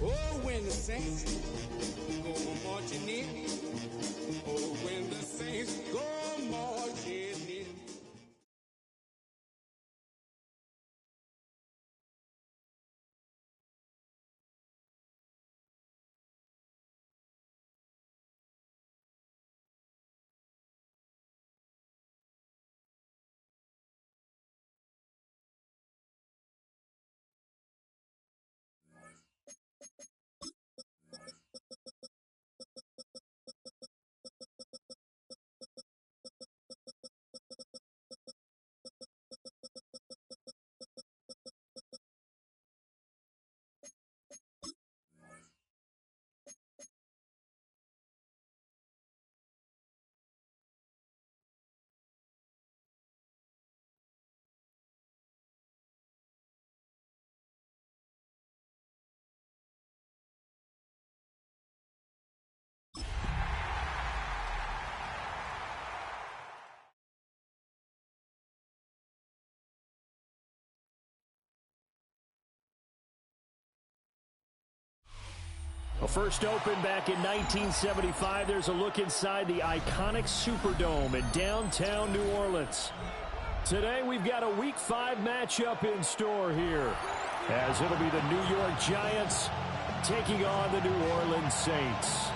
Oh, when the saints go marching in. Oh, when the saints go marching in. Well, first opened back in 1975, there's a look inside the iconic Superdome in downtown New Orleans. Today, we've got a Week 5 matchup in store here, as it'll be the New York Giants taking on the New Orleans Saints.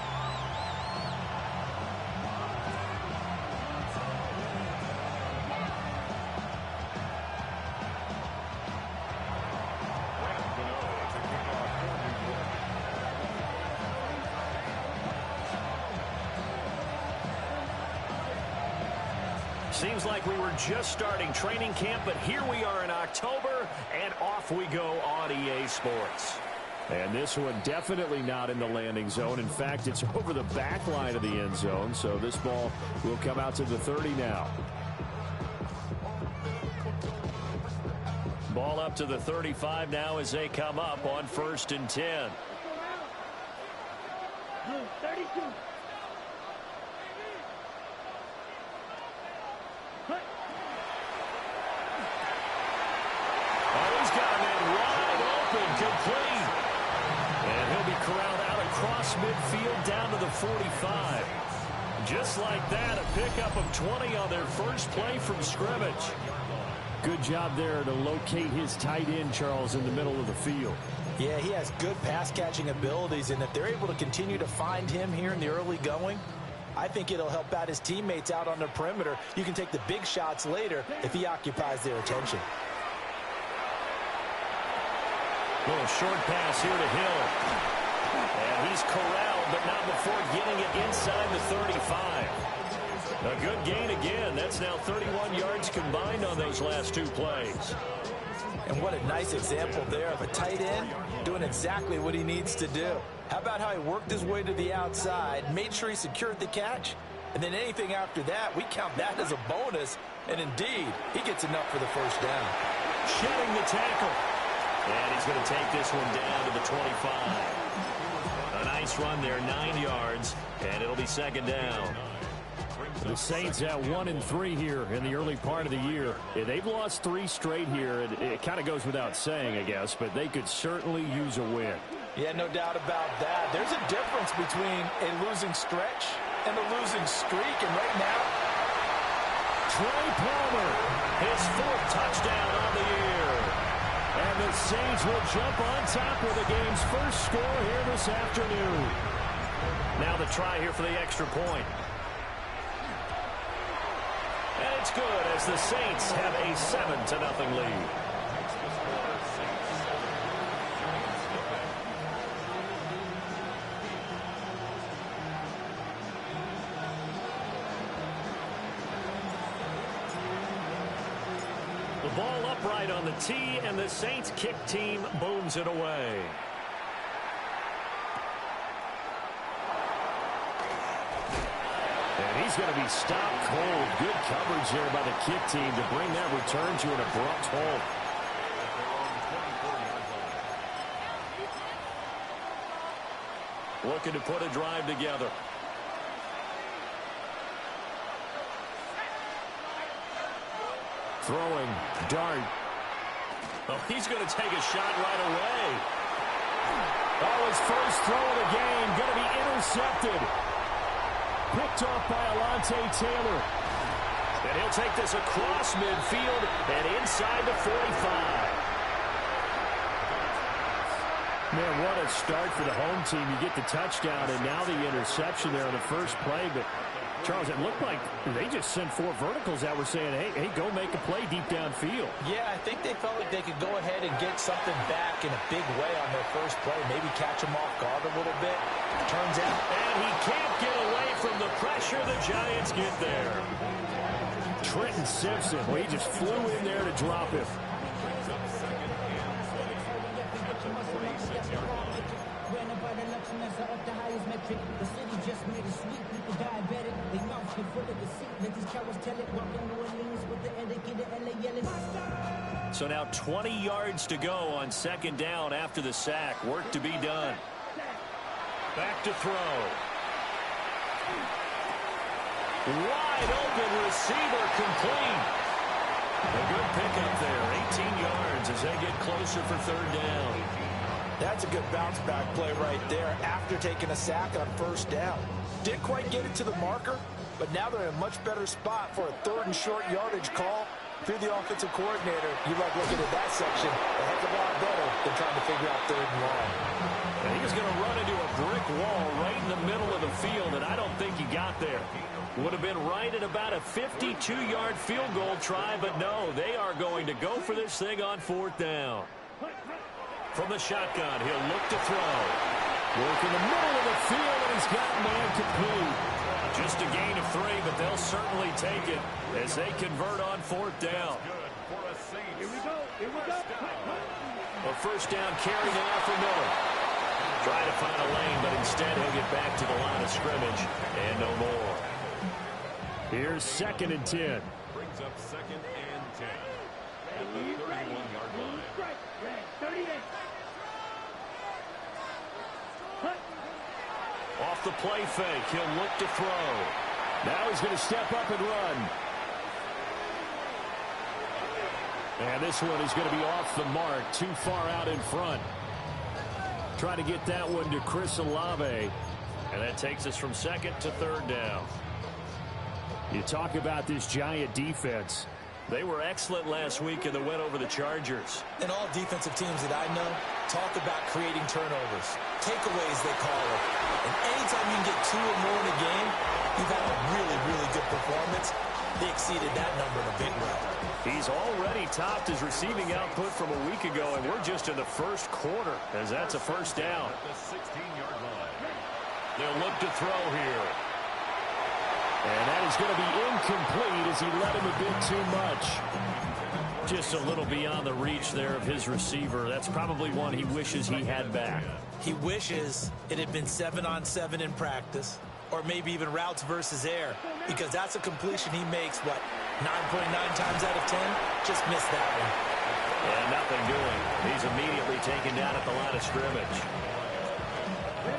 Seems like we were just starting training camp, but here we are in October, and off we go on EA Sports. And this one definitely not in the landing zone. In fact, it's over the back line of the end zone, so this ball will come out to the 30 now. Ball up to the 35 now as they come up on 1st and 10. 32. Complete. And he'll be corralled out across midfield down to the 45. Just like that, a pickup of 20 on their first play from scrimmage. Good job there to locate his tight end, Charles, in the middle of the field. Yeah, he has good pass-catching abilities, and if they're able to continue to find him here in the early going, I think it'll help out his teammates out on the perimeter. You can take the big shots later if he occupies their attention. Little short pass here to Hill. And he's corralled, but not before getting it inside the 35. A good gain again. That's now 31 yards combined on those last two plays. And what a nice example there of a tight end doing exactly what he needs to do. How about how he worked his way to the outside, made sure he secured the catch, and then anything after that, we count that as a bonus. And indeed, he gets enough for the first down. Shedding the tackle. And he's going to take this one down to the 25. A nice run there, 9 yards, and it'll be 2nd down. The Saints at 1-3 here in the early part of the year. They've lost 3 straight here. It kind of goes without saying, I guess, but they could certainly use a win. Yeah, no doubt about that. There's a difference between a losing stretch and a losing streak, and right now, Trey Palmer, his 4th touchdown on the year. And the Saints will jump on top with the game's first score here this afternoon. Now the try here for the extra point. And it's good as the Saints have a 7-0 lead. The ball upright on the tee, and the Saints kick team booms it away. And he's going to be stopped cold. Good coverage there by the kick team to bring that return to an abrupt halt. Looking to put a drive together. Throwing, dart. Oh, he's going to take a shot right away. Oh, his first throw of the game going to be intercepted. Picked off by Alontae Taylor. And he'll take this across midfield and inside the 45. Man, what a start for the home team. You get the touchdown and now the interception there on the first play. But, Charles, it looked like they just sent 4 verticals out. We're saying, hey, go make a play deep downfield. Yeah, I think they felt like they could go ahead and get something back in a big way on their first play. Maybe catch them off guard a little bit. Turns out. And he can't get away from the pressure. The Giants get there. Trenton Simpson, well, he just flew in there to drop him. So now 20 yards to go on second down after the sack. Work to be done. Back to throw. Wide open receiver complete. A good pickup there. 18 yards as they get closer for third down. That's a good bounce back play right there after taking a sack on first down. Didn't quite get it to the marker, but now they're in a much better spot for a third and short yardage call. If you're the offensive coordinator, you like looking at that section a heck of a lot better than trying to figure out third and long. And he's going to run into a brick wall right in the middle of the field, and I don't think he got there. Would have been right at about a 52-yard field goal try, but no, they are going to go for this thing on fourth down. From the shotgun, he'll look to throw. Work in the middle of the field, and he's got man complete. Just a gain of 3, but they'll certainly take it as they convert on fourth down. Here we go. A first down carry now for Miller. Try to find a lane, but instead he'll get back to the line of scrimmage and no more. Here's 2nd and 10. Brings up 2nd and 10 at the 31-yard line. 38. Off the play fake, he'll look to throw. Now he's going to step up and run. And this one is going to be off the mark, too far out in front. Trying to get that one to Chris Olave. And that takes us from 2nd to 3rd down. You talk about this Giant defense. They were excellent last week in the win over the Chargers. And all defensive teams that I know talk about creating turnovers. Takeaways, they call it. And anytime you can get 2 or more in a game, you've had a really, really good performance. They exceeded that number in a big way. He's already topped his receiving output from a week ago, and we're just in the first quarter as that's a first down. At the 16-yard line. They'll look to throw here. And that is going to be incomplete as he led him a bit too much. Just a little beyond the reach there of his receiver. That's probably one he wishes he had back. He wishes it had been 7-on-7 in practice, or maybe even routes versus air, because that's a completion he makes, 9.9 times out of 10? Just missed that one. And nothing doing. He's immediately taken down at the line of scrimmage.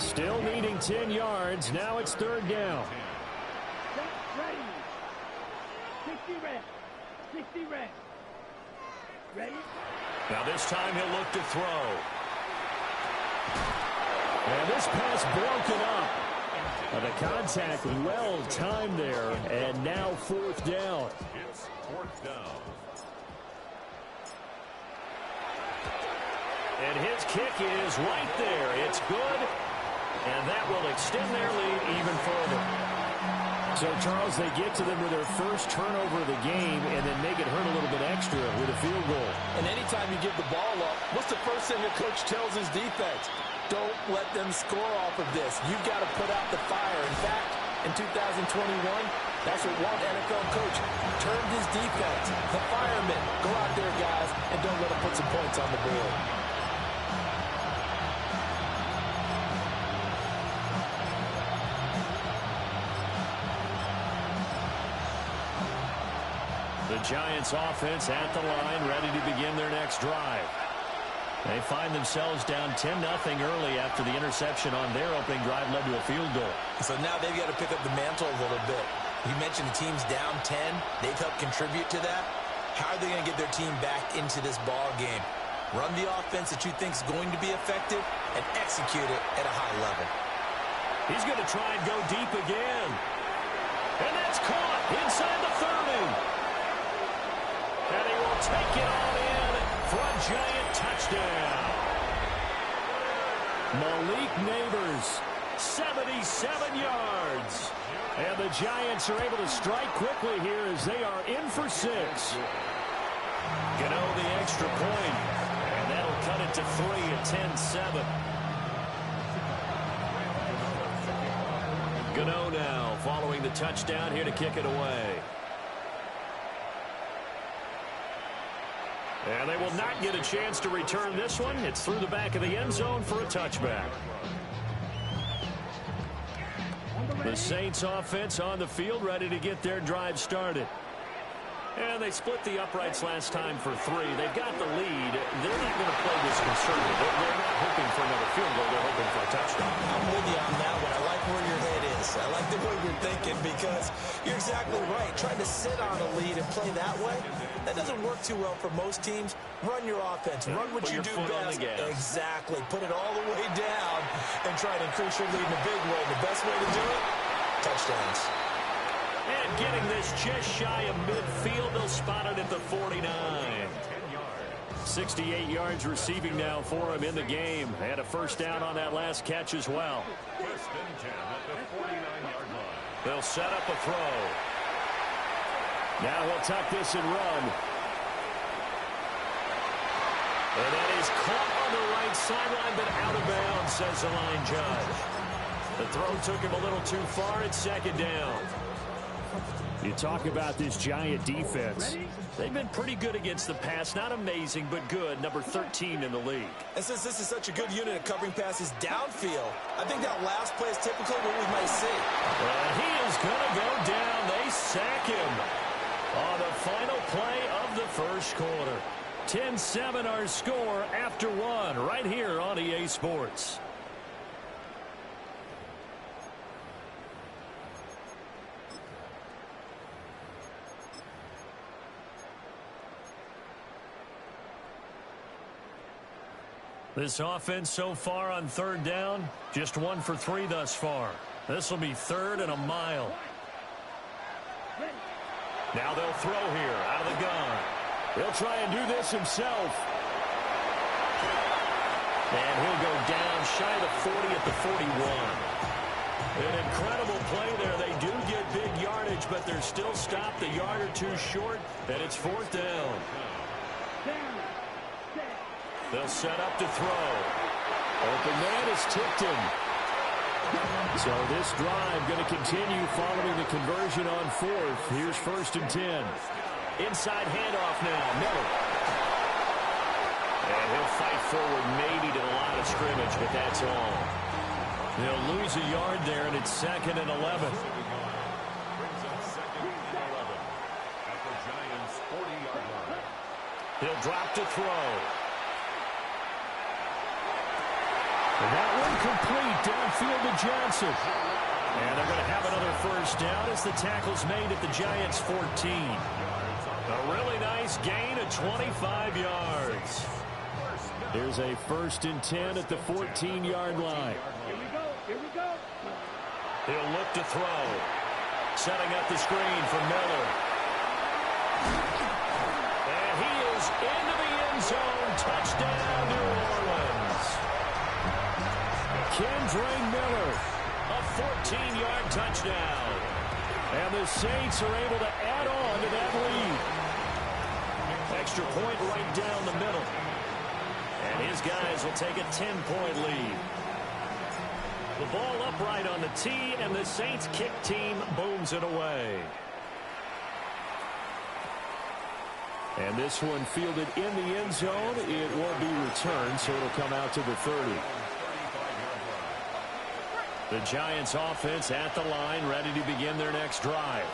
Still needing 10 yards. Now it's 3rd down. 60 red. Ready? Now this time he'll look to throw. And this pass broken up. The contact well timed there, and now 4th down. It's 4th down. And his kick is right there. It's good, and that will extend their lead even further. So, Charles, they get to them with their first turnover of the game and then make it hurt a little bit extra with a field goal. And anytime you give the ball up, what's the first thing the coach tells his defense? Don't let them score off of this. You've got to put out the fire. In fact, in 2021, that's what one NFL coach termed his defense. The firemen. Go out there, guys, and don't let them put some points on the board. The Giants offense at the line, ready to begin their next drive. They find themselves down 10-0 early after the interception on their opening drive led to a field goal. So now they've got to pick up the mantle a little bit. You mentioned the team's down 10. They've helped contribute to that. How are they going to get their team back into this ball game? Run the offense that you think is going to be effective and execute it at a high level. He's going to try and go deep again. And that's caught inside the 30. And he will take it all in for a Giant touchdown. Malik Neighbors, 77 yards. And the Giants are able to strike quickly here as they are in for 6. Gano the extra point. And that'll cut it to 3 at 10-7. Gano now following the touchdown here to kick it away. And they will not get a chance to return this one. It's through the back of the end zone for a touchback. The Saints offense on the field ready to get their drive started. And they split the uprights last time for 3. They've got the lead. They're not going to play this conservative. They're not hoping for another field goal. They're hoping for a touchdown. I'm with you on that one. I like where your head is. I like the way you're thinking because you're exactly right. Trying to sit on a lead and play that way, that doesn't work too well for most teams. Run your offense. Run what you do best. Exactly. Put it all the way down and try to increase your lead in a big way. The best way to do it, touchdowns. And getting this just shy of midfield, they'll spot it at the 49. 68 yards receiving now for him in the game. Had a first down on that last catch as well. First and 10 at the 49-yard line. They'll set up a throw. Now he'll tuck this and run. And that is caught on the right sideline, but out of bounds, says the line judge. The throw took him a little too far. It's second down. You talk about this Giant defense. They've been pretty good against the pass. Not amazing, but good. Number 13 in the league. And since this is such a good unit of covering passes downfield, I think that last play is typically what we might see. And he is going to go down. They sack him on the final play of the first quarter. 10-7 our score after 1 right here on EA Sports. This offense so far on third down, just 1 for 3 thus far. This will be 3rd and a mile. Now they'll throw here out of the gun. He'll try and do this himself. And he'll go down shy of the 40 at the 41. An incredible play there. They do get big yardage, but they're still stopped a yard or 2 short, and it's 4th down. They'll set up to throw. Open man is tipped him. So this drive going to continue following the conversion on 4th. Here's 1st and 10. Inside handoff now. Miller. And he'll fight forward maybe to the line of scrimmage, but that's all. They'll lose a yard there, and it's 2nd and 11. Brings up 2nd and 11 at the Giants' 40-yard line. He'll drop to throw. And that one complete downfield to Johnson. And they're going to have another first down as the tackle's made at the Giants' 14. A really nice gain of 25 yards. Here's a 1st and 10 at the 14-yard line. Here we go. He'll look to throw. Setting up the screen for Miller. And he is into the end zone. Touchdown, New Orleans. Kendre Miller, a 14-yard touchdown. And the Saints are able to add on to that lead. Extra point right down the middle. And his guys will take a 10-point lead. The ball upright on the tee, and the Saints kick team booms it away. And this one fielded in the end zone. It will be returned, so it'll come out to the 30. The Giants offense at the line, ready to begin their next drive.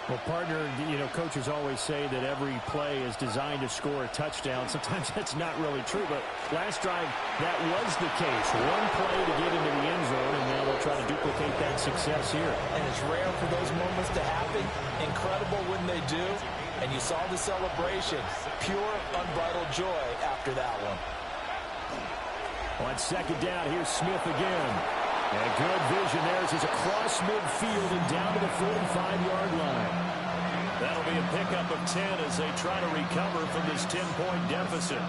Well, partner, coaches always say that every play is designed to score a touchdown. Sometimes that's not really true, but last drive, that was the case. One play to get into the end zone, and now they'll try to duplicate that success here. And it's rare for those moments to happen. Incredible when they do. And you saw the celebration. Pure, unbridled joy after after that one. On second down, here's Smith again. And good vision there as he's across midfield and down to the 45-yard line. That'll be a pickup of 10 as they try to recover from this 10-point deficit.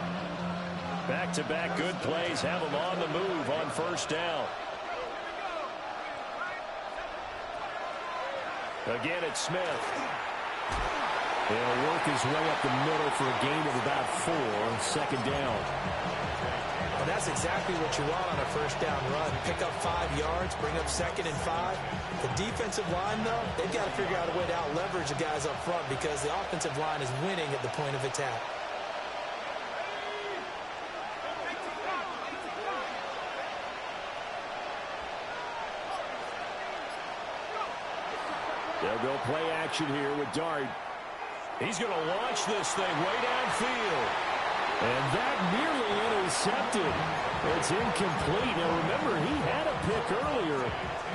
Back-to-back good plays have them on the move on first down. Again, it's Smith. He'll work his way up the middle for a gain of about 4. Second down. Well, that's exactly what you want on a first down run. Pick up 5 yards, bring up 2nd and 5. The defensive line, though, they've got to figure out a way to out-leverage the guys up front because the offensive line is winning at the point of attack. They'll go play action here with Dart. He's going to launch this thing way downfield. And that nearly intercepted. It's incomplete. Now, remember, he had a pick earlier,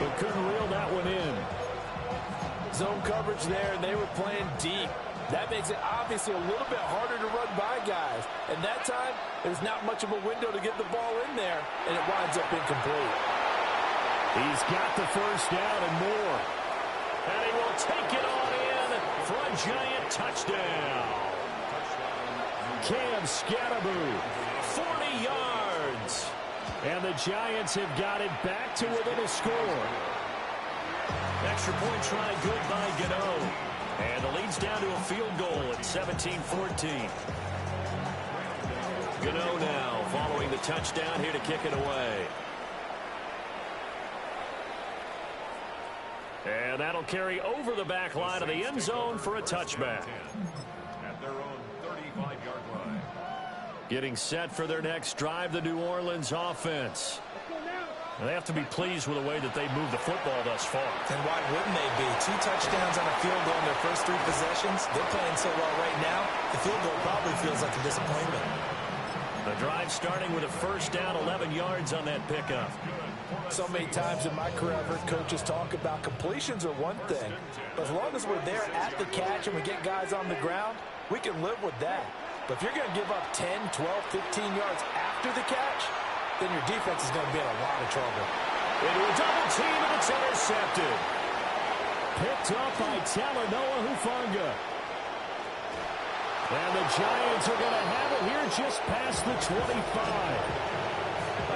but couldn't reel that one in. Zone coverage there, and they were playing deep. That makes it obviously a little bit harder to run by guys. And that time, there's not much of a window to get the ball in there, and it winds up incomplete. He's got the first down and more. And he will take it on in for a giant touchdown. Cam Scatterboo, 40 yards. And the Giants have got it back to within a score. Extra point try good by Gano. And the lead's down to a field goal at 17-14. Gano now following the touchdown here to kick it away. And that'll carry over the back line of the end zone for a touchback. At their own 35-yard line. Getting set for their next drive, the New Orleans offense. And they have to be pleased with the way that they moved the football thus far. And why wouldn't they be? 2 touchdowns on a field goal in their first 3 possessions. They're playing so well right now, the field goal probably feels like a disappointment. The drive starting with a first down, 11 yards on that pickup. So many times in my career, I've heard coaches talk about completions are one thing, but as long as we're there at the catch and we get guys on the ground, we can live with that. But if you're going to give up 10, 12, 15 yards after the catch, then your defense is going to be in a lot of trouble. Into a double team, and it's intercepted. Picked up by Talanoa Hufanga. And the Giants are going to have it here just past the 25.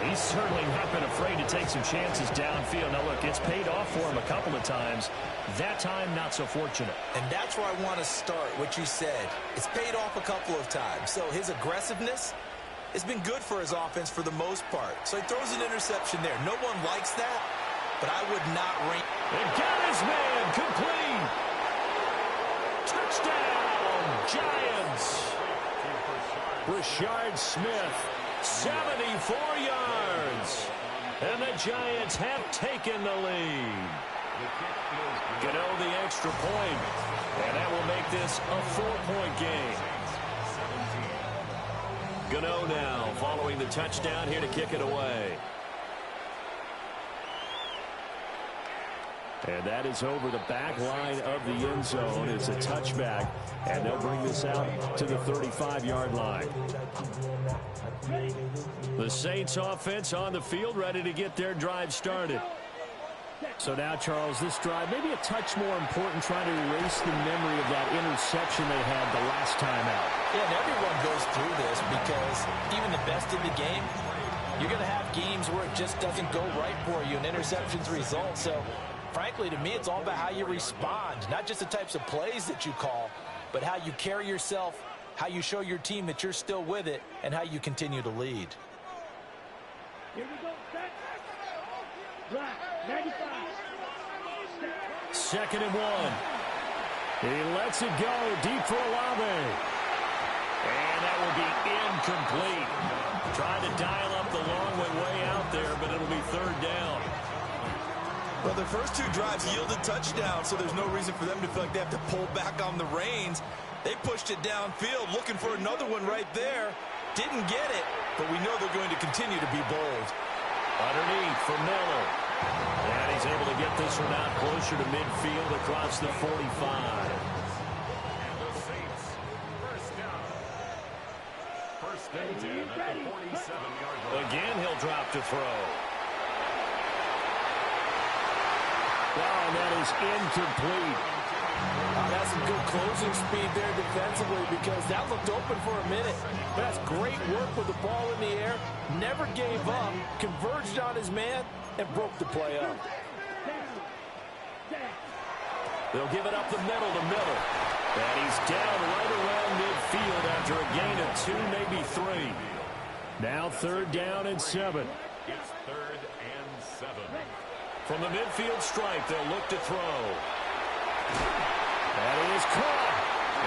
He's certainly not been afraid to take some chances downfield. Now, look, it's paid off for him a couple of times. That time, not so fortunate. And that's where I want to start, what you said. It's paid off a couple of times. So his aggressiveness has been good for his offense for the most part. So he throws an interception there. No one likes that, but I would not rank. And got his man complete. Touchdown, Giants. Rashard Smith, 74 yards. And the Giants have taken the lead. Gano the extra point. And that will make this a 4-point game. Gano now following the touchdown here to kick it away. And that is over the back line of the end zone. It's a touchback, and they'll bring this out to the 35-yard line. The Saints offense on the field, ready to get their drive started. So now, Charles, this drive maybe a touch more important, trying to erase the memory of that interception they had the last time out. Yeah, and everyone goes through this because even the best in the game, you're going to have games where it just doesn't go right for you, and interceptions result. So frankly, to me, it's all about how you respond, not just the types of plays that you call, but how you carry yourself, how you show your team that you're still with it, and how you continue to lead. Here we go, set. Black, 95. Second and 1. He lets it go deep for Olave. And that will be incomplete. Trying to dial up the long way out there, but it'll be third down. Well, their first 2 drives yielded touchdowns, so there's no reason for them to feel like they have to pull back on the reins. They pushed it downfield, looking for another one right there. Didn't get it, but we know they're going to continue to be bold. Underneath for Miller. And he's able to get this one out closer to midfield across the 45. And the Saints, first and 10 at the 47-yard line. Again, he'll drop to throw. Wow, and that is incomplete. That's some good closing speed there defensively because that looked open for a minute. That's great work with the ball in the air. Never gave up, converged on his man, and broke the play up. They'll give it up the middle to Miller. And he's down right around midfield after a gain of 2, maybe 3. Now 3rd down and 7. It's 3rd and 7. From the midfield stripe, they'll look to throw. That is caught.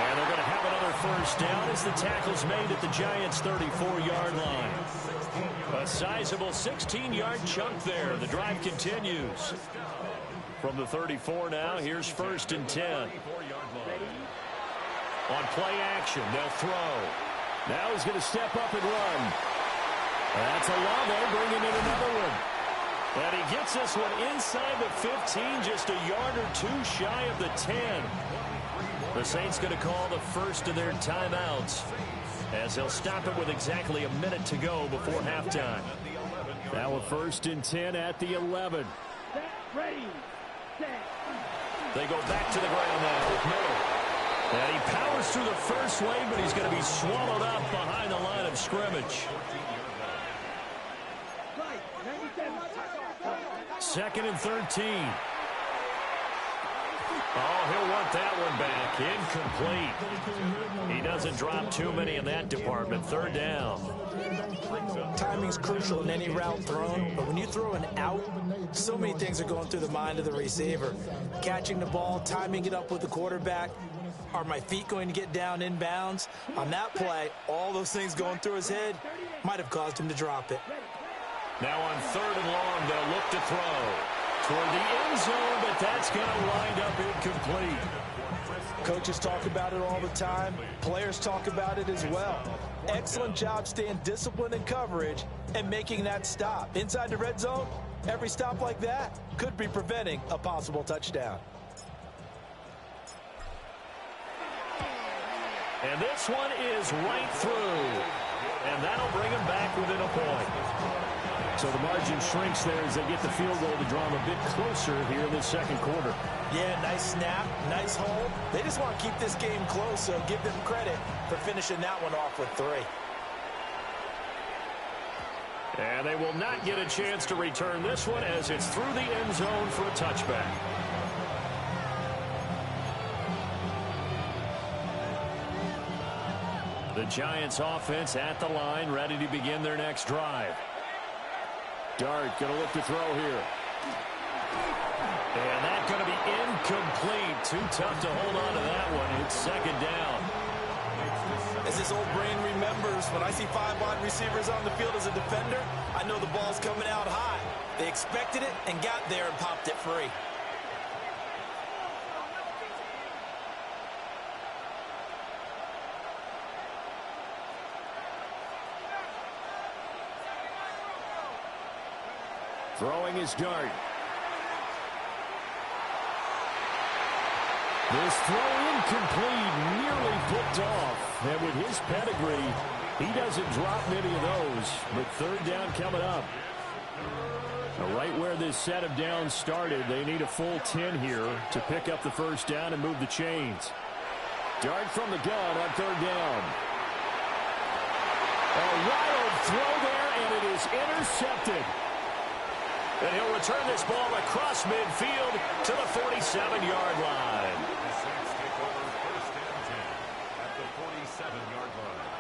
And they're going to have another 1st down as the tackle's made at the Giants' 34-yard line. A sizable 16-yard chunk there. The drive continues. From the 34 now, here's 1st and 10. On play action, they'll throw. Now he's going to step up and run. That's Olave bringing in another one. And he gets this one inside the 15, just a yard or 2 shy of the 10. The Saints going to call the first of their timeouts as they'll stop it with exactly a minute to go before halftime. Now a 1st and 10 at the 11. Ready, set. They go back to the ground now with Miller. And he powers through the first wave, but he's going to be swallowed up behind the line of scrimmage. 2nd and 13. Oh, he'll want that one back. Incomplete. He doesn't drop too many in that department. 3rd down. Timing's crucial in any route thrown, but when you throw an out, so many things are going through the mind of the receiver. Catching the ball, timing it up with the quarterback. Are my feet going to get down inbounds? On that play, all those things going through his head might have caused him to drop it. Now on 3rd and long, they'll look to throw toward the end zone, but that's going to wind up incomplete. Coaches talk about it all the time. Players talk about it as well. Excellent job staying disciplined in coverage and making that stop. Inside the red zone, every stop like that could be preventing a possible touchdown. And this one is right through. And that'll bring him back within a point. So the margin shrinks there as they get the field goal to draw them a bit closer here in the 2nd quarter. Yeah, nice snap, nice hold. They just want to keep this game close, so give them credit for finishing that one off with 3. And they will not get a chance to return this one as it's through the end zone for a touchback. The Giants offense at the line, ready to begin their next drive. Dart going to look to throw here. And that's going to be incomplete. Too tough to hold on to that one. It's 2nd down. As this old brain remembers, when I see 5 wide receivers on the field as a defender, I know the ball's coming out high. They expected it and got there and popped it free. Throwing his Dart. This throw incomplete, nearly picked off. And with his pedigree, he doesn't drop many of those. But 3rd down coming up. Now, right where this set of downs started, they need a full 10 here to pick up the 1st down and move the chains. Dart from the gun on 3rd down. A wild throw there, and it is intercepted. And he'll return this ball across midfield to the 47-yard line. The Saints take over 1st and 10 at the 47-yard line.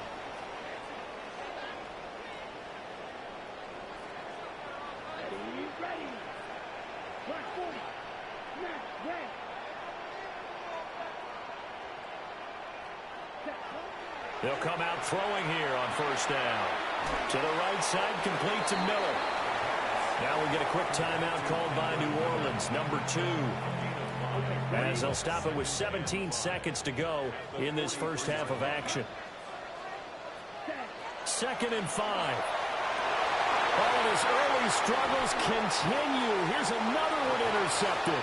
Ready. Black 40. Snap, red. They'll come out throwing here on 1st down. To the right side, complete to Miller. Now we get a quick timeout called by New Orleans, number 2. As they'll stop it with 17 seconds to go in this first half of action. 2nd and 5. All of his early struggles continue. Here's another one intercepted.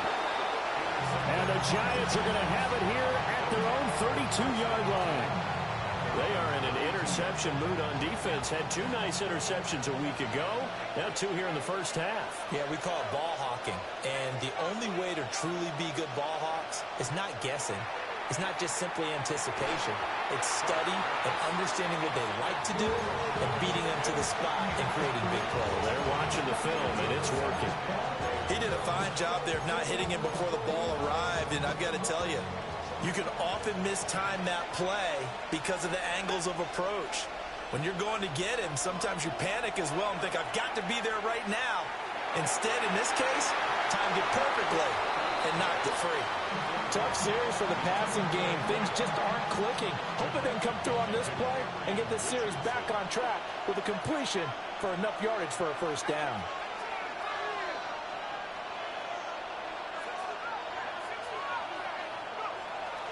And the Giants are going to have it here at their own 32-yard line. They are in an interception mood on defense. Had 2 nice interceptions a week ago. Now 2 here in the first half. Yeah, we call it ball hawking. And the only way to truly be good ball hawks is not guessing. It's not just simply anticipation. It's study and understanding what they like to do and beating them to the spot and creating big plays. They're watching the film, and it's working. He did a fine job there of not hitting him before the ball arrived, and I've got to tell you, you can often mistime that play because of the angles of approach. When you're going to get him, sometimes you panic as well and think, I've got to be there right now. Instead, in this case, timed it perfectly and knocked it free. Tough series for the passing game. Things just aren't clicking. Hoping they can come through on this play and get this series back on track with a completion for enough yardage for a first down.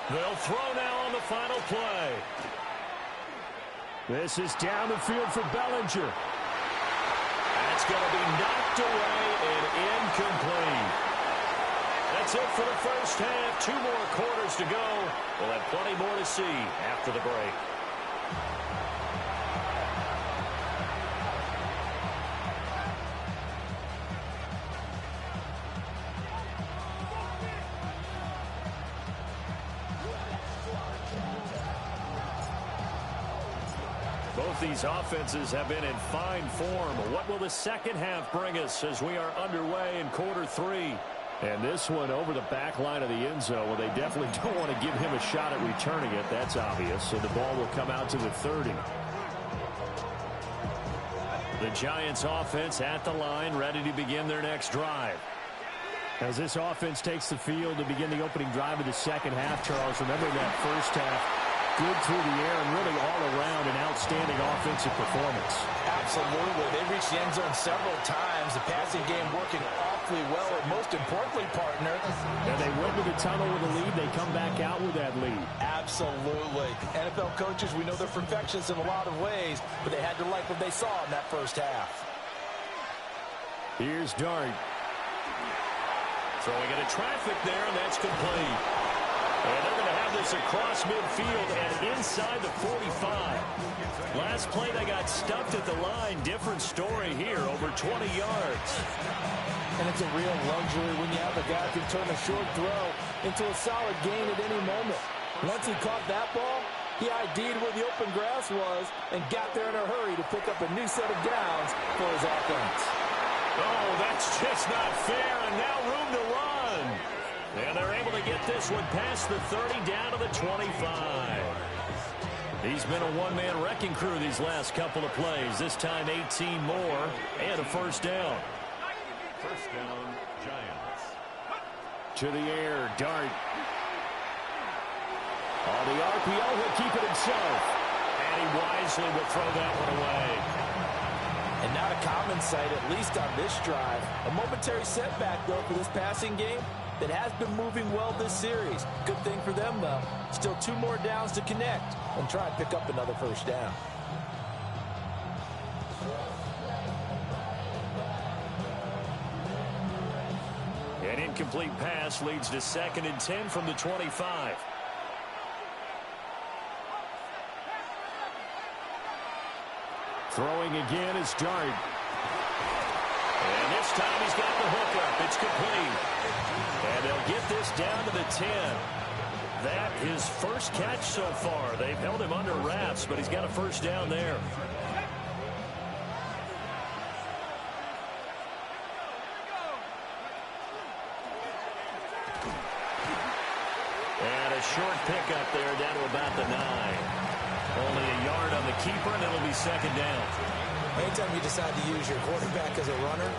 They'll throw now on the final play. This is down the field for Bellinger. That's going to be knocked away and incomplete. That's it for the first half. 2 more quarters to go. We'll have plenty more to see after the break. Both these offenses have been in fine form. What will the second half bring us as we are underway in quarter 3? And this one over the back line of the end zone. Well, they definitely don't want to give him a shot at returning it. That's obvious. So the ball will come out to the 30. The Giants offense at the line, ready to begin their next drive. As this offense takes the field to begin the opening drive of the second half, Charles, remember that first half, good through the air and really all around an outstanding offensive performance. Absolutely. They reached the end zone several times. The passing game working awfully well, and most importantly, partner. And they went to the tunnel with a lead. They come back out with that lead. Absolutely. NFL coaches, we know they're perfectionists in a lot of ways, but they had to like what they saw in that first half. Here's Dart. Throwing into traffic there, and that's complete. And they're going to have this across midfield and inside the 45. Last play, they got stuffed at the line. Different story here, over 20 yards. And it's a real luxury when you have a guy who can turn a short throw into a solid gain at any moment. Once he caught that ball, he ID'd where the open grass was and got there in a hurry to pick up a new set of downs for his offense. Oh, that's just not fair, and now room to run. And they're able to get this one past the 30 down to the 25. He's been a one-man wrecking crew these last couple of plays. This time 18 more and a first down. First down, Giants. To the air, Dart. On the RPO, he'll keep it himself. And he wisely will throw that one away. And not a common sight, at least on this drive. A momentary setback, though, for this passing game that has been moving well this series. Good thing for them, though. Still 2 more downs to connect and try and pick up another first down. An incomplete pass leads to 2nd and 10 from the 25. Throwing again is Dart. And this time he's got the hook up. It's complete. And they'll get this down to the 10. That his first catch so far. They've held him under wraps, but he's got a first down there. And a short pickup there down to about the 9. Only a yard on the keeper, and it'll be 2nd down. Anytime you decide to use your quarterback as a runner,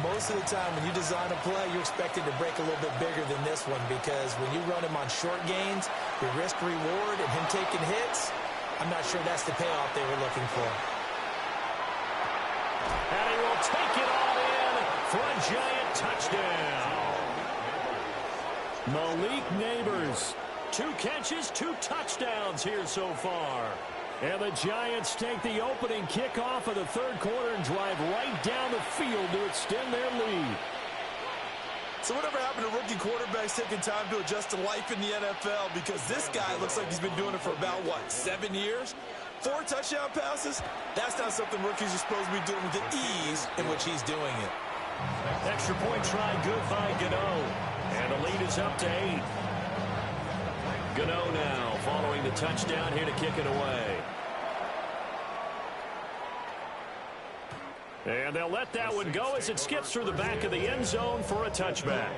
most of the time when you design a play, you're expected to break a little bit bigger than this one, because when you run him on short gains, your risk-reward and him taking hits, I'm not sure that's the payoff they were looking for. And he will take it all in for a Giant touchdown. Malik Neighbors. 2 catches, 2 touchdowns here so far. And the Giants take the opening kickoff of the 3rd quarter and drive right down the field to extend their lead. So whatever happened to rookie quarterbacks taking time to adjust to life in the NFL? Because this guy looks like he's been doing it for about, 7 years? 4 touchdown passes? That's not something rookies are supposed to be doing with the ease in which he's doing it. Extra point try good by Gano. And the lead is up to 8. Gano now following the touchdown here to kick it away. And they'll let that one go as it skips through the back of the end zone for a touchback.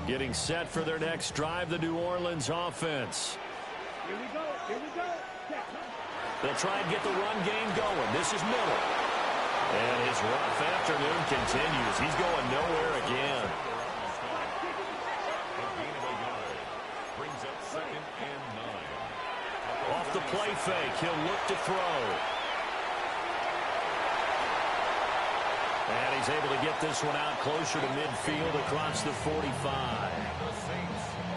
Getting set for their next drive, the New Orleans offense. Here we go. Here we go. They'll try and get the run game going. This is Miller. And his rough afternoon continues. He's going nowhere again. Brings up 2nd and 9. Off the play fake, he'll look to throw. And he's able to get this one out closer to midfield across the 45.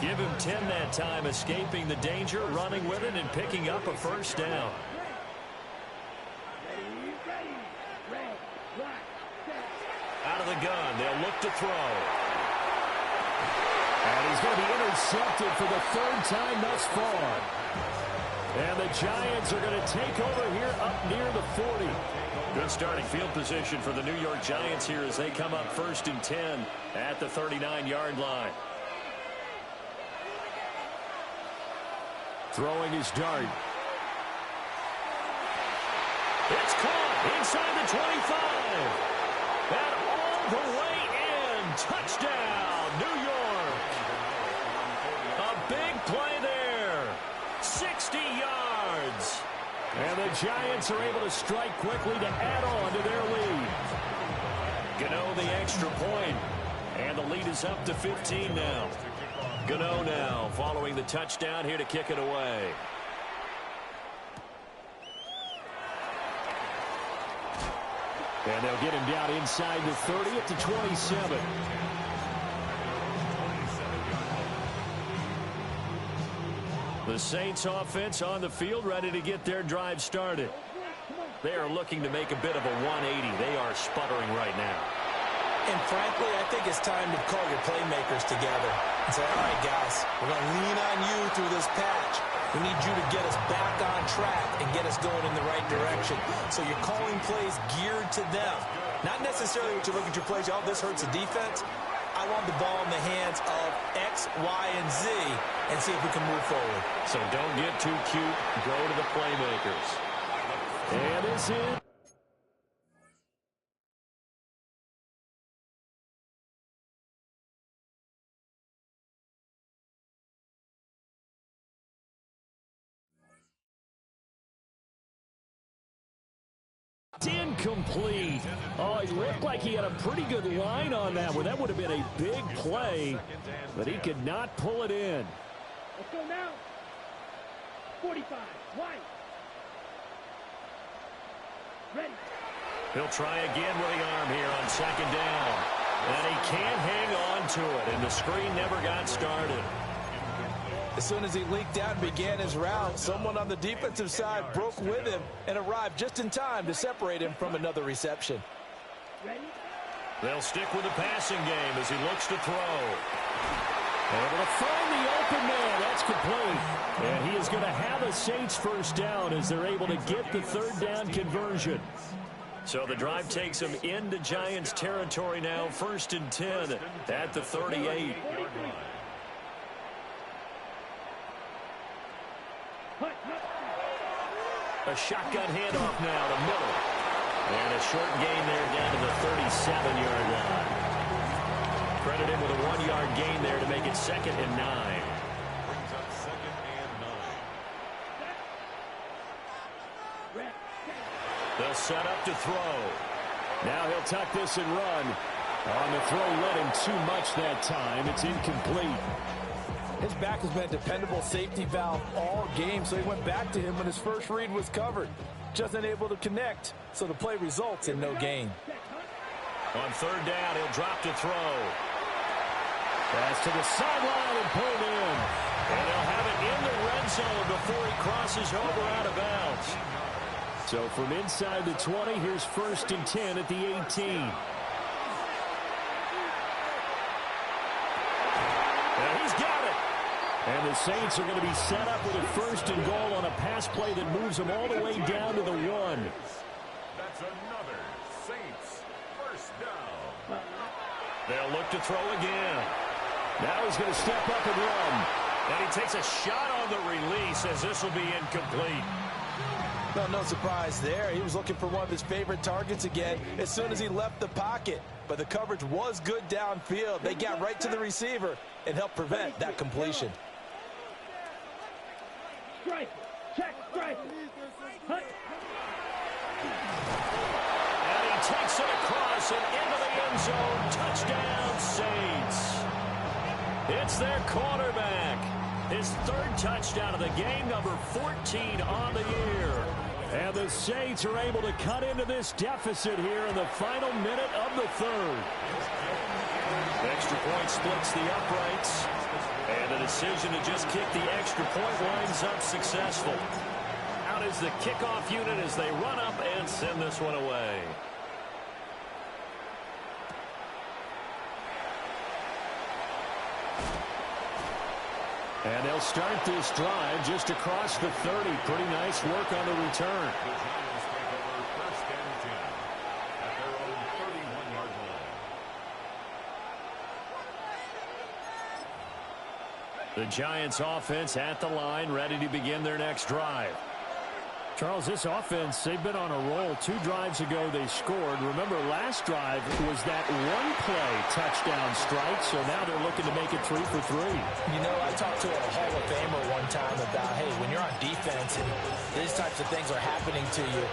Give him 10 that time, escaping the danger, running with it, and picking up a first down. Out of the gun, they'll look to throw. And he's going to be intercepted for the 3rd time thus far. And the Giants are going to take over here up near the 40. Good starting field position for the New York Giants here as they come up 1st and 10 at the 39-yard line. Throwing his dart. It's caught inside the 25. And all the way in. Touchdown, New York. A big play there. 60 yards. And the Giants are able to strike quickly to add on to their lead. Gano the extra point. And the lead is up to 15 now. Gano now following the touchdown here to kick it away. And they'll get him down inside the 30 at the 27. The Saints offense on the field ready to get their drive started. They are looking to make a bit of a 180. They are sputtering right now. And frankly, I think it's time to call your playmakers together and say, all right, guys, we're going to lean on you through this patch. We need you to get us back on track and get us going in the right direction. So you're calling plays geared to them. Not necessarily what you look at your plays, oh, this hurts the defense. I want the ball in the hands of X, Y, and Z and see if we can move forward. So don't get too cute. Go to the playmakers. And it's in. Incomplete. Oh, it looked like he had a pretty good line on that one. That would have been a big play, but he could not pull it in. Let's go now. 45. White. Ready. He'll try again with the arm here on 2nd down. And he can't hang on to it, and the screen never got started. As soon as he leaked out and began his route, someone on the defensive side broke with him and arrived just in time to separate him from another reception. Ready. They'll stick with the passing game as he looks to throw. Able to find the open man. That's complete. And he is going to have a Saints first down as they're able to get the 3rd down conversion. So the drive takes him into Giants territory now. 1st and 10 at the 38. A shotgun handoff now to Miller. And a short gain there down to the 37-yard line. Credit him with a 1-yard gain there to make it 2nd and 9. Brings up 2nd and 9. They'll set up to throw. Now he'll tuck this and run. On the throw, led him too much that time. It's incomplete. His back has been a dependable safety valve all game, so he went back to him when his first read was covered. Just unable to connect, so the play results in no gain. On 3rd down, he'll drop to throw. Pass to the sideline and pulled in. And they'll have it in the red zone before he crosses over out of bounds. So from inside the 20, here's 1st and 10 at the 18. the Saints are going to be set up with a 1st and goal on a pass play that moves them all the way down to the 1. That's another Saints first down. They'll look to throw again. Now he's going to step up and run. And he takes a shot on the release as this will be incomplete. Well, no surprise there. He was looking for one of his favorite targets again as soon as he left the pocket. But the coverage was good downfield. They got right to the receiver and helped prevent that completion. Strike. Check. Strike. Hunt. And he takes it across and into the end zone. Touchdown, Saints. It's their quarterback. His 3rd touchdown of the game, number 14 on the year. And the Saints are able to cut into this deficit here in the final minute of the 3rd. Extra point splits the uprights. And the decision to just kick the extra point winds up successful. Out is the kickoff unit as they run up and send this one away. And they'll start this drive just across the 30. Pretty nice work on the return. The Giants take over 1st and 10 at their own 31-yard line. The Giants offense at the line, ready to begin their next drive. Charles, this offense, they've been on a roll. 2 drives ago, they scored. Remember, last drive was that one-play touchdown strike, so now they're looking to make it 3 for 3. You know, I talked to a Hall of Famer one time about, hey, when you're on defense and these types of things are happening to you,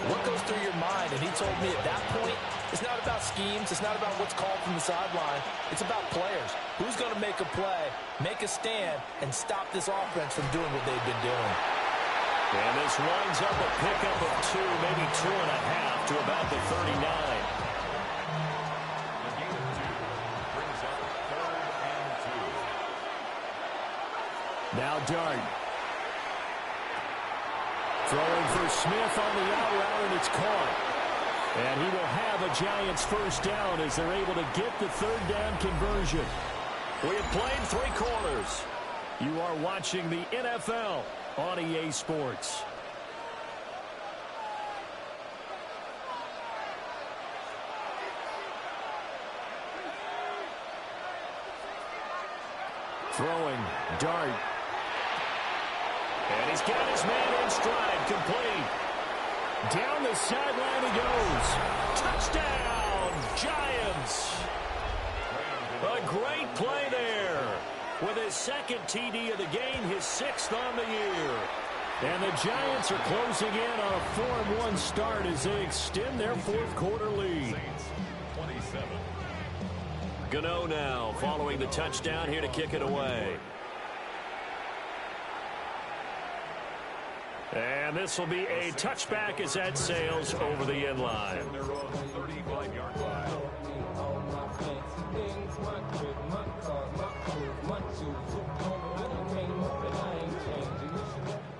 what goes through your mind? And he told me at that point, it's not about schemes. It's not about what's called from the sideline. It's about players. Who's going to make a play, make a stand, and stop this offense from doing what they've been doing? And this winds up a pickup of 2, maybe 2.5 to about the 39. The gain of 2 brings up 3rd and 2. Now Dart. Throwing for Smith on the out route, and it's caught. And he will have a Giants 1st down as they're able to get the 3rd down conversion. We have played 3 quarters. You are watching the NFL on EA Sports. Throwing, Dart. And he's got his man in stride, complete. Down the sideline he goes. Touchdown, Giants. A great play there. With his 2nd TD of the game, his 6th on the year. And the Giants are closing in on a 4-1 start as they extend their 4th quarter lead. Saints 27. Gano now following the touchdown here to kick it away. And this will be a touchback as that sails over the end line. Their own 35-yard line.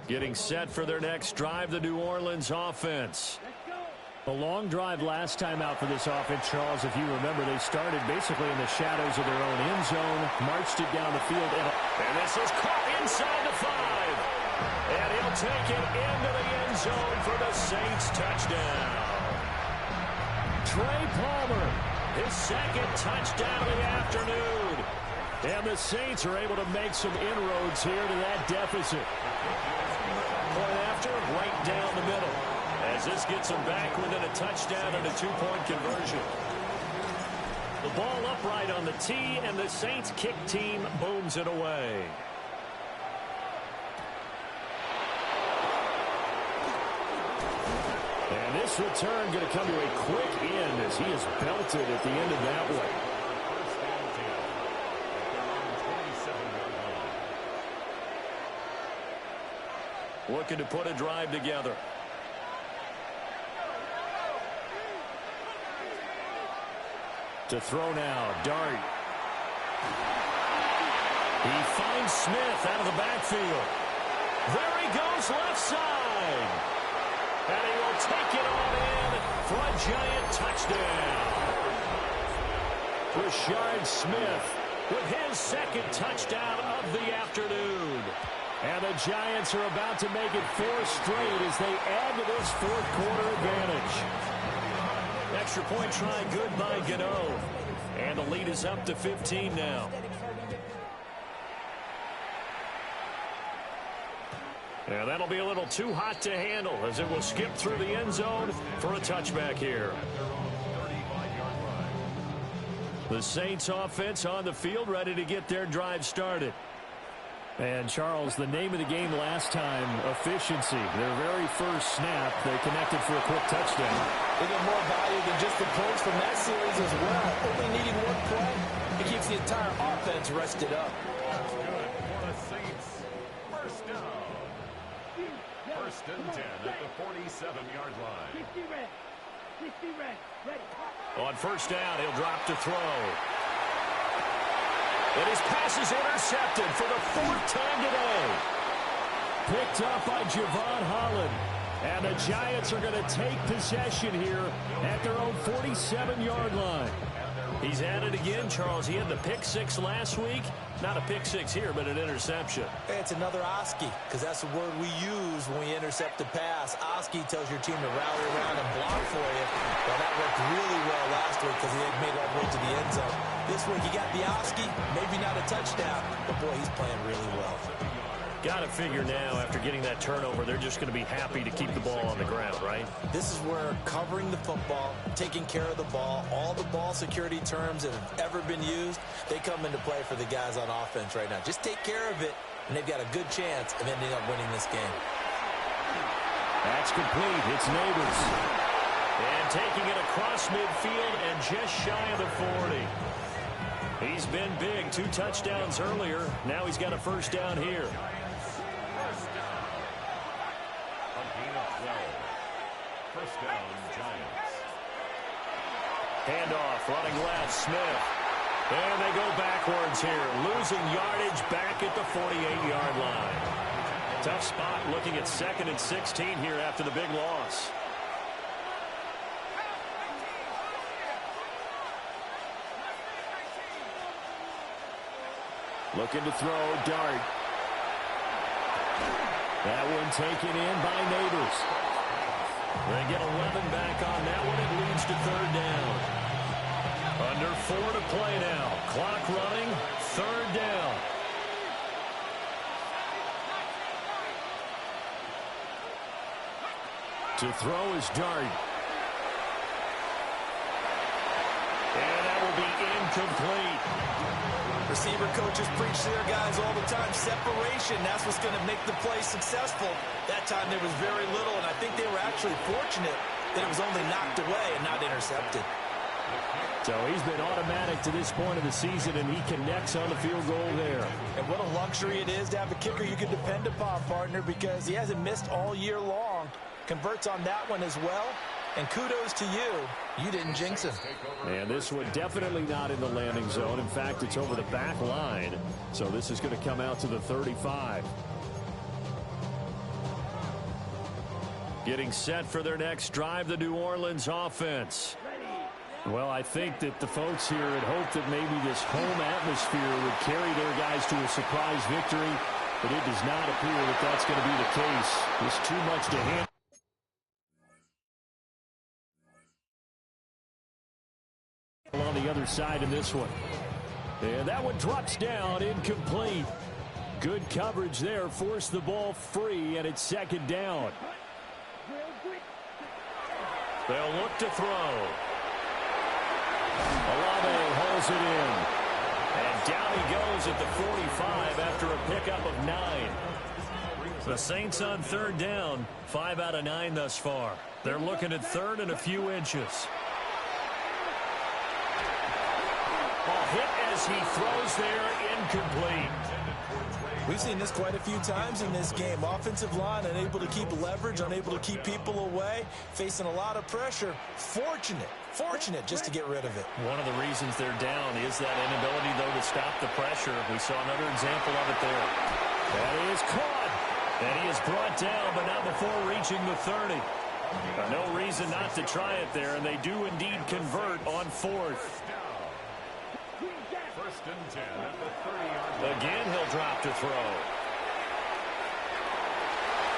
Getting set for their next drive, the New Orleans offense. A long drive last time out for this offense, Charles. If you remember, they started basically in the shadows of their own end zone, marched it down the field. And this is caught inside the 5. And he'll take it into the end zone for the Saints touchdown. Trey Palmer, His 2nd touchdown of the afternoon. and the Saints are able to make some inroads here to that deficit. Point after, right down the middle. As this gets them back within a touchdown and a 2-point conversion. The ball upright on the tee, and the Saints kick team booms it away. And this return going to come to a quick end as he is belted at the end of that one. First and 10 at their own 27-yard line. Looking to put a drive together. To throw now, Dart. He finds Smith out of the backfield. There he goes left side. And he will take it on in for a Giant touchdown. Rashard Smith with his second touchdown of the afternoon. And the Giants are about to make it 4 straight as they add to this fourth quarter advantage. Extra point try good by Gano. And the lead is up to 15 now. And that'll be a little too hot to handle as it will skip through the end zone for a touchback here. The Saints offense on the field ready to get their drive started. And, Charles, the name of the game last time, efficiency. Their very first snap, they connected for a quick touchdown. They get more value than just the points from that series as well. Only needing one play, it keeps the entire offense rested up. That's good for the Saints. First down. First and 10 at the 47-yard line. 60 red. 60 red. Ready. On first down, he'll drop to throw. And his pass is intercepted for the 4th time today. Picked up by Javon Holland. And the Giants are going to take possession here at their own 47-yard line. He's at it again, Charles. He had the pick 6 last week. Not a pick 6 here, but an interception. It's another Oski, because that's the word we use when we intercept a pass. Oski tells your team to rally around and block for you. Well, that worked really well last week because he had made it all the way to the end zone. This week, he got the Oski, maybe not a touchdown, but boy, he's playing really well. Got to figure now, after getting that turnover, they're just going to be happy to keep the ball on the ground, right? This is where covering the football, taking care of the ball, all the ball security terms that have ever been used, they come into play for the guys on offense right now. Just take care of it, and they've got a good chance of ending up winning this game. That's complete. It's Neighbors. And taking it across midfield and just shy of the 40. He's been big. 2 touchdowns earlier. Now he's got a first down here. First down, Giants. Handoff, running left, Smith. And they go backwards here, losing yardage back at the 48-yard line. Tough spot looking at 2nd and 16 here after the big loss. Looking to throw, Dart. That one taken in by Neighbors. They get 11 back on that one. It leads to 3rd down. Under 4 to play now. Clock running. 3rd down. To throw is Dart. And that will be incomplete. Receiver coaches preach to their guys all the time. Separation, that's what's going to make the play successful. That time there was very little, and I think they were actually fortunate that it was only knocked away and not intercepted. So he's been automatic to this point of the season, and he connects on the field goal there. And what a luxury it is to have a kicker you can depend upon, partner, because he hasn't missed all year long. Converts on that one as well. And kudos to you. You didn't jinx him. And this one definitely not in the landing zone. In fact, it's over the back line. So this is going to come out to the 35. Getting set for their next drive, the New Orleans offense. Well, I think that the folks here had hoped that maybe this home atmosphere would carry their guys to a surprise victory, but it does not appear that that's going to be the case. There's too much to handle on the other side in this one. And that one drops down, incomplete. Good coverage there, forced the ball free, and it's 2nd down. They'll look to throw. Olave holds it in. And down he goes at the 45 after a pickup of 9. The Saints on 3rd down, 5 out of 9 thus far. They're looking at 3rd and a few inches. Ball hit as he throws there, incomplete. We've seen this quite a few times in this game. Offensive line unable to keep leverage, unable to keep people away, facing a lot of pressure. Fortunate just to get rid of it. One of the reasons they're down is that inability, though, to stop the pressure. We saw another example of it there. That is caught. And he is brought down, but not before reaching the 30. No reason not to try it there, and they do indeed convert on 4th. First and 10 at the 30-yard line. Again, he'll drop to throw.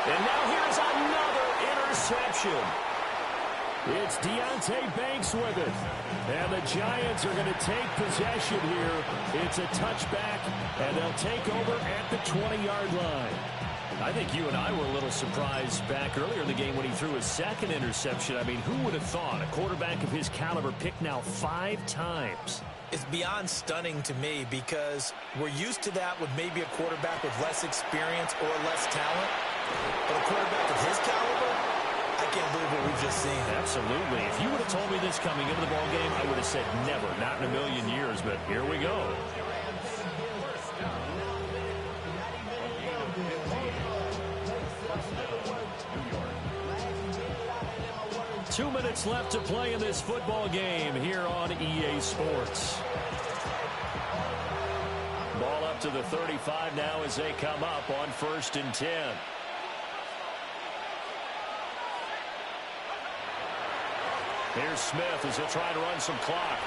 And now here's another interception. It's Deonte Banks with it. And the Giants are going to take possession here. It's a touchback, and they'll take over at the 20-yard line. I think you and I were a little surprised back earlier in the game when he threw his second interception. I mean, who would have thought a quarterback of his caliber picked now 5 times? It's beyond stunning to me because we're used to that with maybe a quarterback with less experience or less talent. But a quarterback of his caliber, I can't believe what we've just seen. Absolutely. If you would have told me this coming into the ballgame, I would have said never, not in a million years, but here we go. Two minutes left to play in this football game here on EA Sports. Ball up to the 35 now as they come up on 1st and 10. Here's Smith as he'll try to run some clock.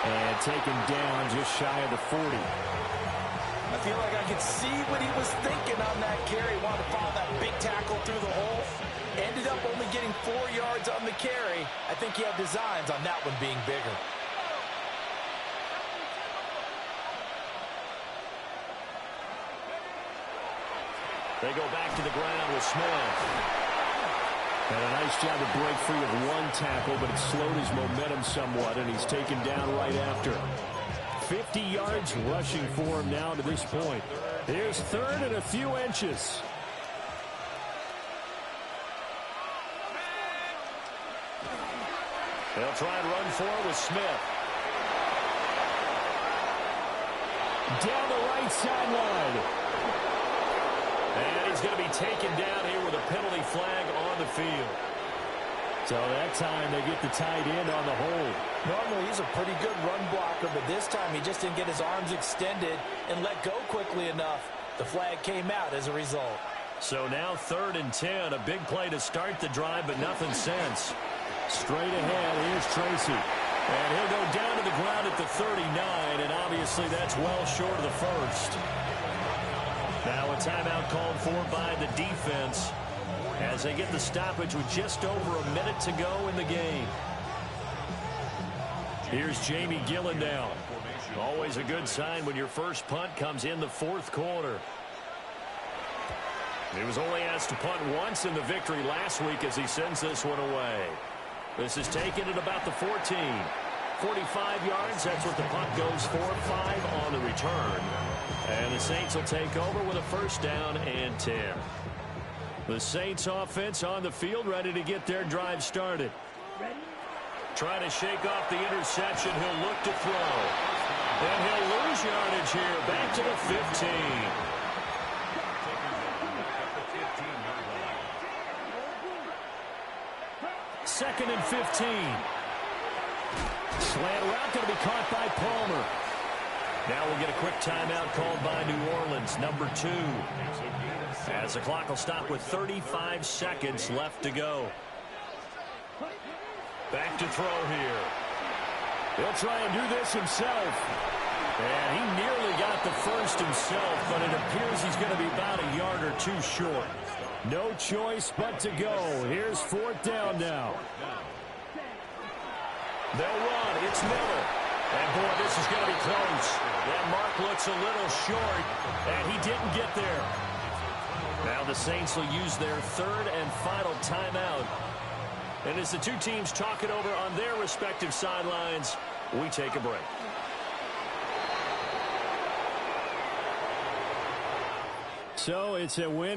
And taken down just shy of the 40. I feel like I could see what he was thinking on that carry. Wanted to follow that big tackle through the hole. Ended up only getting 4 yards on the carry. I think he had designs on that one being bigger. They go back to the ground with Smith. And a nice job to break free of one tackle, but it slowed his momentum somewhat, and he's taken down right after. 50 yards rushing for him now to this point. Here's 3rd and a few inches. They'll try and run for it with Smith. Down the right sideline. And he's going to be taken down here with a penalty flag on the field. So that time they get the tight end on the hold. Normally he's a pretty good run blocker, but this time he just didn't get his arms extended and let go quickly enough. The flag came out as a result. So now 3rd and 10, a big play to start the drive, but nothing since. Straight ahead, here's Tracy. And he'll go down to the ground at the 39, and obviously that's well short of the first. Now a timeout called for by the defense as they get the stoppage with just over a minute to go in the game. Here's Jamie Gillen now. Always a good sign when your first punt comes in the 4th quarter. He was only asked to punt once in the victory last week as he sends this one away. This is taken at about the 14. 45 yards, that's what the punt goes for. 5 on the return. And the Saints will take over with a 1st down and 10. The Saints offense on the field, ready to get their drive started. Trying to shake off the interception. He'll look to throw. And he'll lose yardage here. Back to the 15. 2nd and 15. Slant route going to be caught by Palmer. Now we'll get a quick timeout called by New Orleans, number 2. As the clock will stop with 35 seconds left to go. Back to throw here. He'll try and do this himself. And he nearly got the first himself, but it appears he's going to be about a yard or 2 short. No choice but to go. Here's 4th down now. They'll run. It's Miller. And, boy, this is going to be close. That mark looks a little short, and he didn't get there. Now the Saints will use their 3rd and final timeout. And as the two teams talk it over on their respective sidelines, we take a break. So it's a win here.